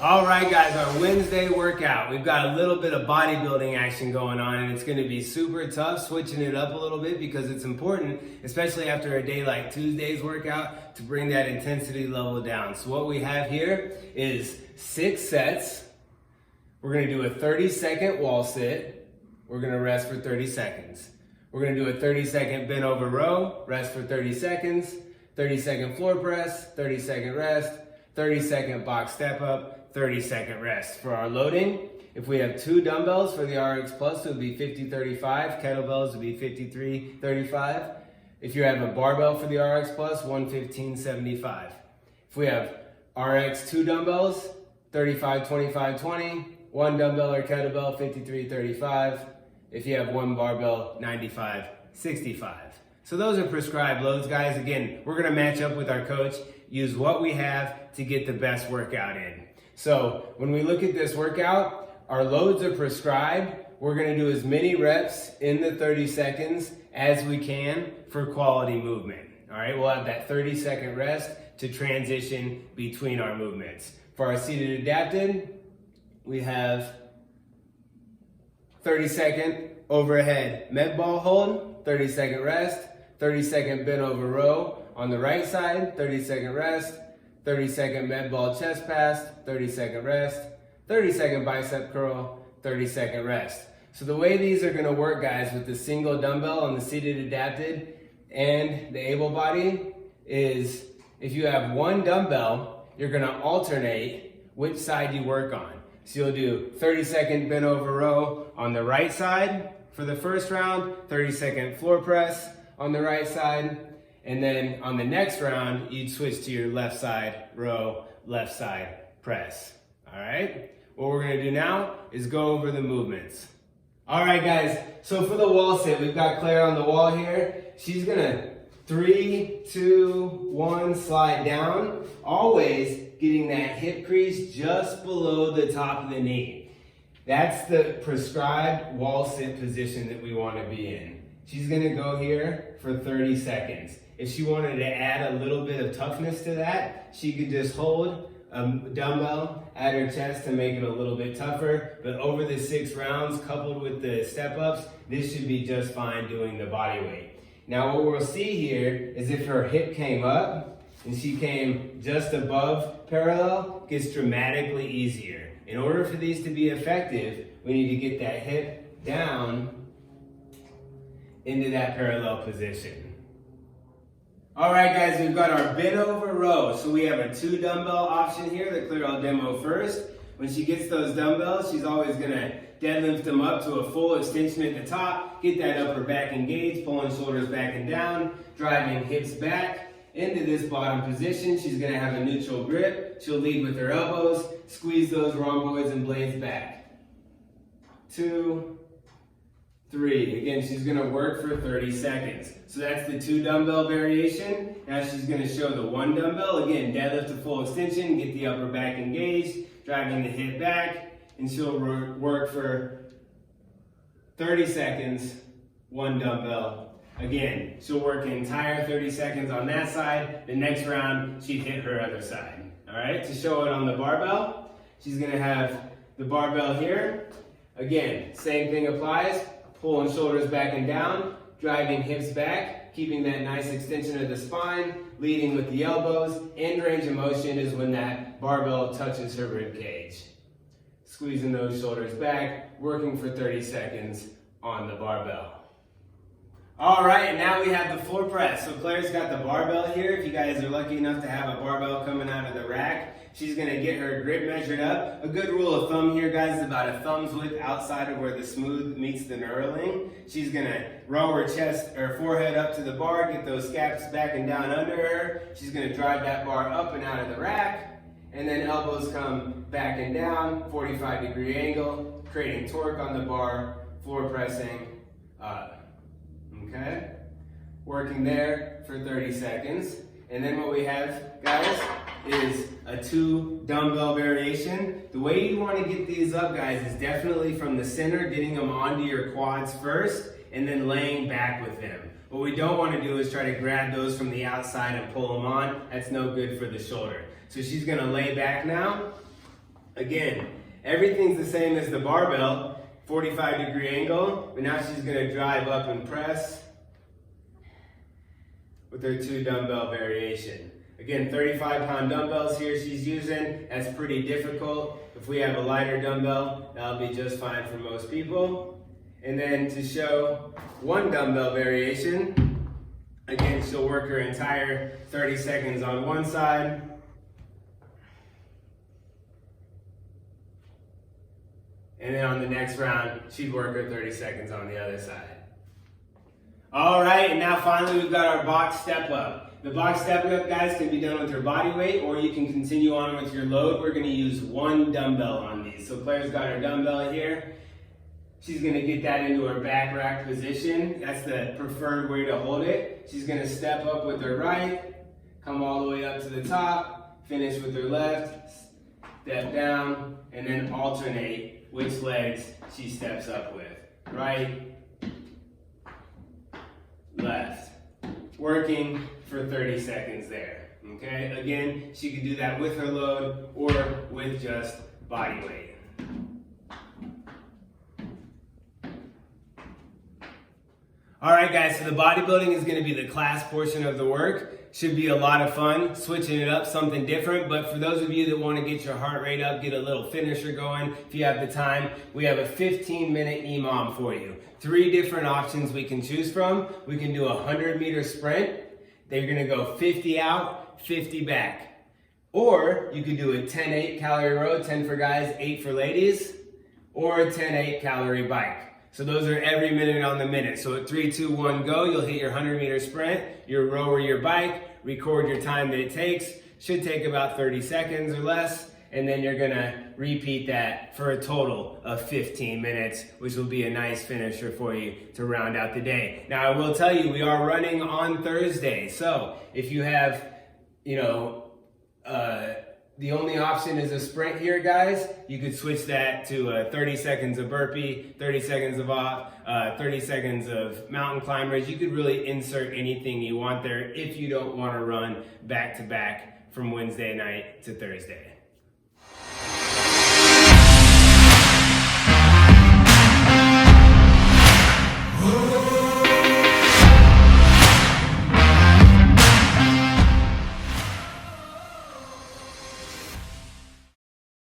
All right, guys, our Wednesday workout. We've got a little bit of bodybuilding action going on, and it's going to be super tough switching it up a little bit because it's important, especially after a day like Tuesday's workout, to bring that intensity level down. So what we have here is 6 sets. We're going to do a 30-second wall sit. We're going to rest for 30 seconds. We're going to do a 30-second bent over row, rest for 30 seconds, 30-second floor press, 30-second rest, 30-second box step up, 30-second rest. For our loading, if we have 2 dumbbells for the RX Plus, it would be 50-35. Kettlebells would be 53-35. If you have a barbell for the RX Plus, 115-75. If we have RX 2 dumbbells, 35-25-20. 1 dumbbell or kettlebell, 53-35. If you have 1 barbell, 95-65. So those are prescribed loads, guys. Again, we're gonna match up with our coach, use what we have to get the best workout in. So when we look at this workout, our loads are prescribed. We're gonna do as many reps in the 30 seconds as we can for quality movement. All right, we'll have that 30-second rest to transition between our movements. For our seated adapted, we have 30-second overhead med ball hold, 30-second rest, 30-second bent over row on the right side, 30-second rest, 30-second med ball chest pass, 30-second rest, 30-second bicep curl, 30-second rest. So the way these are gonna work, guys, with the single dumbbell on the seated adapted and the able body is if you have 1 dumbbell, you're gonna alternate which side you work on. So you'll do 30-second bent over row on the right side for the first round, 30-second floor press on the right side, and then on the next round, you'd switch to your left side row, left side press. All right? What we're gonna do now is go over the movements. All right, guys, so for the wall sit, we've got Claire on the wall here. She's gonna 3, 2, 1, slide down, always getting that hip crease just below the top of the knee. That's the prescribed wall sit position that we want to be in. She's gonna go here for 30 seconds. If she wanted to add a little bit of toughness to that, she could just hold a dumbbell at her chest to make it a little bit tougher. But over the 6 rounds, coupled with the step-ups, this should be just fine doing the body weight. Now what we'll see here is if her hip came up and she came just above parallel, it gets dramatically easier. In order for these to be effective, we need to get that hip down into that parallel position. All right, guys, we've got our bent over row. So we have a 2 dumbbell option here that Claire will demo first. When she gets those dumbbells, she's always gonna deadlift them up to a full extension at the top, get that upper back engaged, pulling shoulders back and down, driving hips back into this bottom position. She's gonna have a neutral grip. She'll lead with her elbows, squeeze those rhomboids and blades back. 2, 3. Again, she's gonna work for 30 seconds. So that's the 2 dumbbell variation. Now she's gonna show the 1 dumbbell. Again, deadlift to full extension, get the upper back engaged, driving the hip back, and she'll work for 30 seconds, 1 dumbbell. Again, she'll work the entire 30 seconds on that side. The next round, she'd hit her other side. All right, to show it on the barbell, she's gonna have the barbell here. Again, same thing applies. Pulling shoulders back and down, driving hips back, keeping that nice extension of the spine, leading with the elbows. End range of motion is when that barbell touches her rib cage. Squeezing those shoulders back, working for 30 seconds on the barbell. All right, now we have the floor press. So Claire's got the barbell here. If you guys are lucky enough to have a barbell coming out of the rack, she's gonna get her grip measured up. A good rule of thumb here, guys, is about a thumb's width outside of where the smooth meets the knurling. She's gonna row her chest or forehead up to the bar, get those scaps back and down under her. She's gonna drive that bar up and out of the rack, and then elbows come back and down, 45-degree angle, creating torque on the bar, floor pressing up. Okay? Working there for 30 seconds. And then what we have, guys, is a 2 dumbbell variation. The way you want to get these up, guys, is definitely from the center, getting them onto your quads first, and then laying back with them. What we don't want to do is try to grab those from the outside and pull them on. That's no good for the shoulder. So she's going to lay back now. Again, everything's the same as the barbell, 45-degree angle, but now she's gonna drive up and press with her 2 dumbbell variation. Again, 35-pound dumbbells here she's using. That's pretty difficult. If we have a lighter dumbbell, that'll be just fine for most people. And then to show 1 dumbbell variation, again, she'll work her entire 30 seconds on one side. And then on the next round, she'd work her 30 seconds on the other side. All right, and now finally we've got our box step up. The box step up, guys, can be done with your body weight, or you can continue on with your load. We're gonna use 1 dumbbell on these. So Claire's got her dumbbell here. She's gonna get that into her back rack position. That's the preferred way to hold it. She's gonna step up with her right, come all the way up to the top, finish with her left, step down, and then alternate which legs she steps up with. Right, left. Working for 30 seconds there, okay? Again, she could do that with her load or with just body weight. All right, guys, so the bodybuilding is gonna be the class portion of the work. Should be a lot of fun, switching it up, something different. But for those of you that wanna get your heart rate up, get a little finisher going, if you have the time, we have a 15-minute EMOM for you. 3 different options we can choose from. We can do a 100-meter sprint. They're gonna go 50 out, 50 back. Or you could do a 10-8 calorie row, 10 for guys, 8 for ladies, or a 10-8 calorie bike. So those are every minute on the minute. So at 3, 2, 1, go, you'll hit your 100-meter sprint, your row or your bike, record your time that it takes. Should take about 30 seconds or less. And then you're gonna repeat that for a total of 15 minutes, which will be a nice finisher for you to round out the day. Now, I will tell you, we are running on Thursday. So if you have, the only option is a sprint here, guys. You could switch that to 30 seconds of burpee, 30 seconds of off, 30 seconds of mountain climbers. You could really insert anything you want there if you don't want to run back to back from Wednesday night to Thursday.